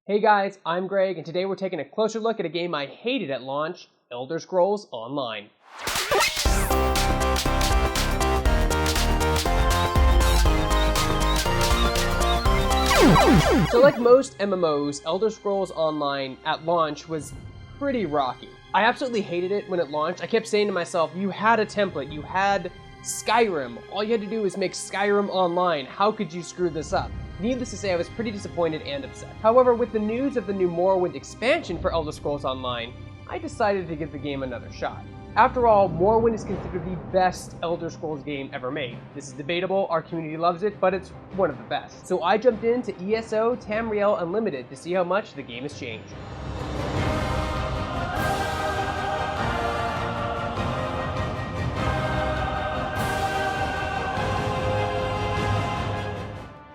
Hey guys, I'm Greg, and today we're taking a closer look at a game I hated at launch, Elder Scrolls Online. So like most MMOs, Elder Scrolls Online at launch was pretty rocky. I absolutely hated it when it launched. I kept saying to myself, you had a template, you had Skyrim. All you had to do was make Skyrim Online. How could you screw this up? Needless to say, I was pretty disappointed and upset. However, with the news of the new Morrowind expansion for Elder Scrolls Online, I decided to give the game another shot. After all, Morrowind is considered the best Elder Scrolls game ever made. This is debatable, our community loves it, but it's one of the best. So I jumped into ESO Tamriel Unlimited to see how much the game has changed.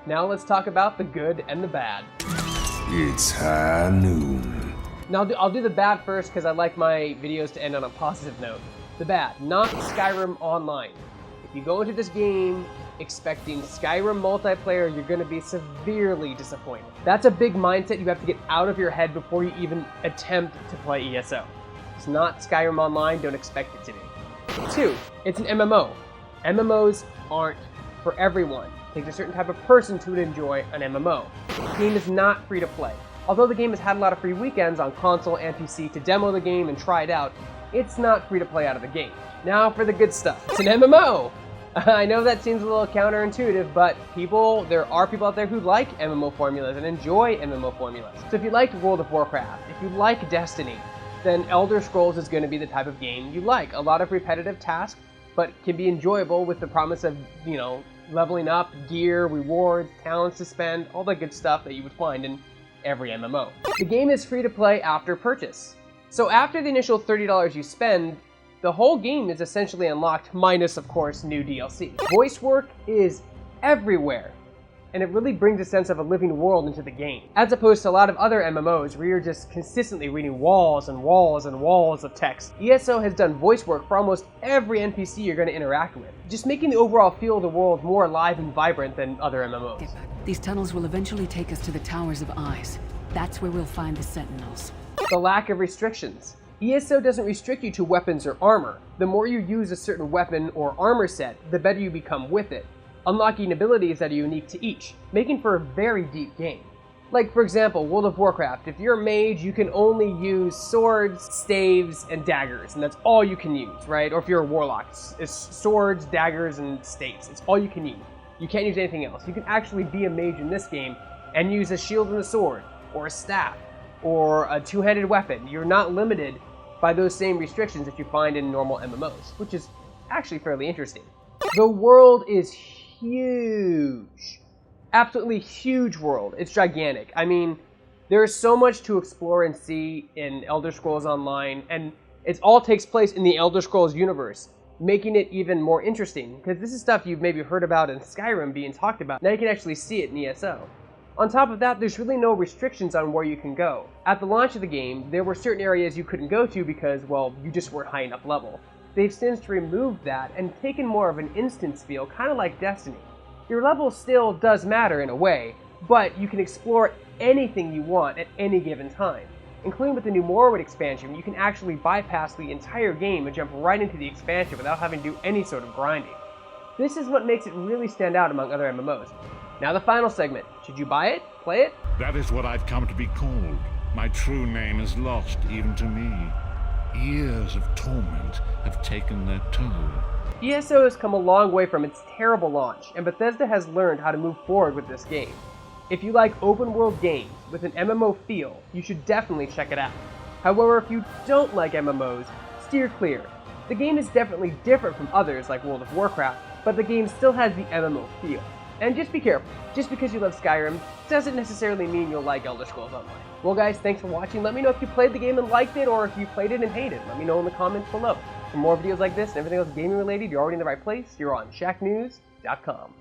Now let's talk about the good and the bad. It's high noon. Now I'll do the bad first because I like my videos to end on a positive note. The bad, not Skyrim Online. If you go into this game expecting Skyrim multiplayer, you're going to be severely disappointed. That's a big mindset you have to get out of your head before you even attempt to play ESO. It's not Skyrim Online, don't expect it to be. 2, it's an MMO. MMOs aren't for everyone. It takes a certain type of person to enjoy an MMO. The game is not free to play. Although the game has had a lot of free weekends on console and PC to demo the game and try it out, it's not free to play out of the gate. Now for the good stuff. It's an MMO! I know that seems a little counterintuitive, but there are people out there who like MMO formulas and enjoy MMO formulas. So if you liked World of Warcraft, if you like Destiny, then Elder Scrolls is going to be the type of game you like. A lot of repetitive tasks, but can be enjoyable with the promise of, leveling up, gear, rewards, talents to spend, all the good stuff that you would find in every MMO. The game is free to play after purchase. So after the initial $30 you spend, the whole game is essentially unlocked, minus, of course, new DLC. Voice work is everywhere, and it really brings a sense of a living world into the game, as opposed to a lot of other MMOs where you're just consistently reading walls and walls and walls of text. ESO has done voice work for almost every NPC you're going to interact with, just making the overall feel of the world more alive and vibrant than other MMOs. These tunnels will eventually take us to the Towers of Eyes. That's where we'll find the Sentinels. The lack of restrictions. ESO doesn't restrict you to weapons or armor. The more you use a certain weapon or armor set, the better you become with it, unlocking abilities that are unique to each, making for a very deep game. Like, for example, World of Warcraft. If you're a mage, you can only use swords, staves, and daggers, and that's all you can use, right? Or if you're a warlock, it's swords, daggers, and staves. It's all you can use. You can't use anything else. You can actually be a mage in this game and use a shield and a sword, or a staff, or a two-handed weapon. You're not limited by those same restrictions that you find in normal MMOs, which is actually fairly interesting. The world is huge. Absolutely huge world. It's gigantic. I mean, there's so much to explore and see in Elder Scrolls Online, and it all takes place in the Elder Scrolls universe, making it even more interesting, because this is stuff you've maybe heard about in Skyrim being talked about. Now you can actually see it in ESO. On top of that, there's really no restrictions on where you can go. At the launch of the game, there were certain areas you couldn't go to because, well, you just weren't high enough level. They've since removed that and taken more of an instance feel, kind of like Destiny. Your level still does matter in a way, but you can explore anything you want at any given time. Including with the new Morrowind expansion, you can actually bypass the entire game and jump right into the expansion without having to do any sort of grinding. This is what makes it really stand out among other MMOs. Now the final segment. Should you buy it? Play it? That is what I've come to be called. My true name is lost even to me. Years of torment have taken their toll. ESO has come a long way from its terrible launch, and Bethesda has learned how to move forward with this game. If you like open-world games with an MMO feel, you should definitely check it out. However, if you don't like MMOs, steer clear. The game is definitely different from others like World of Warcraft, but the game still has the MMO feel. And just be careful, just because you love Skyrim doesn't necessarily mean you'll like Elder Scrolls Online. Well guys, thanks for watching. Let me know if you played the game and liked it, or if you played it and hated it. Let me know in the comments below. For more videos like this and everything else gaming related, you're already in the right place. You're on shacknews.com.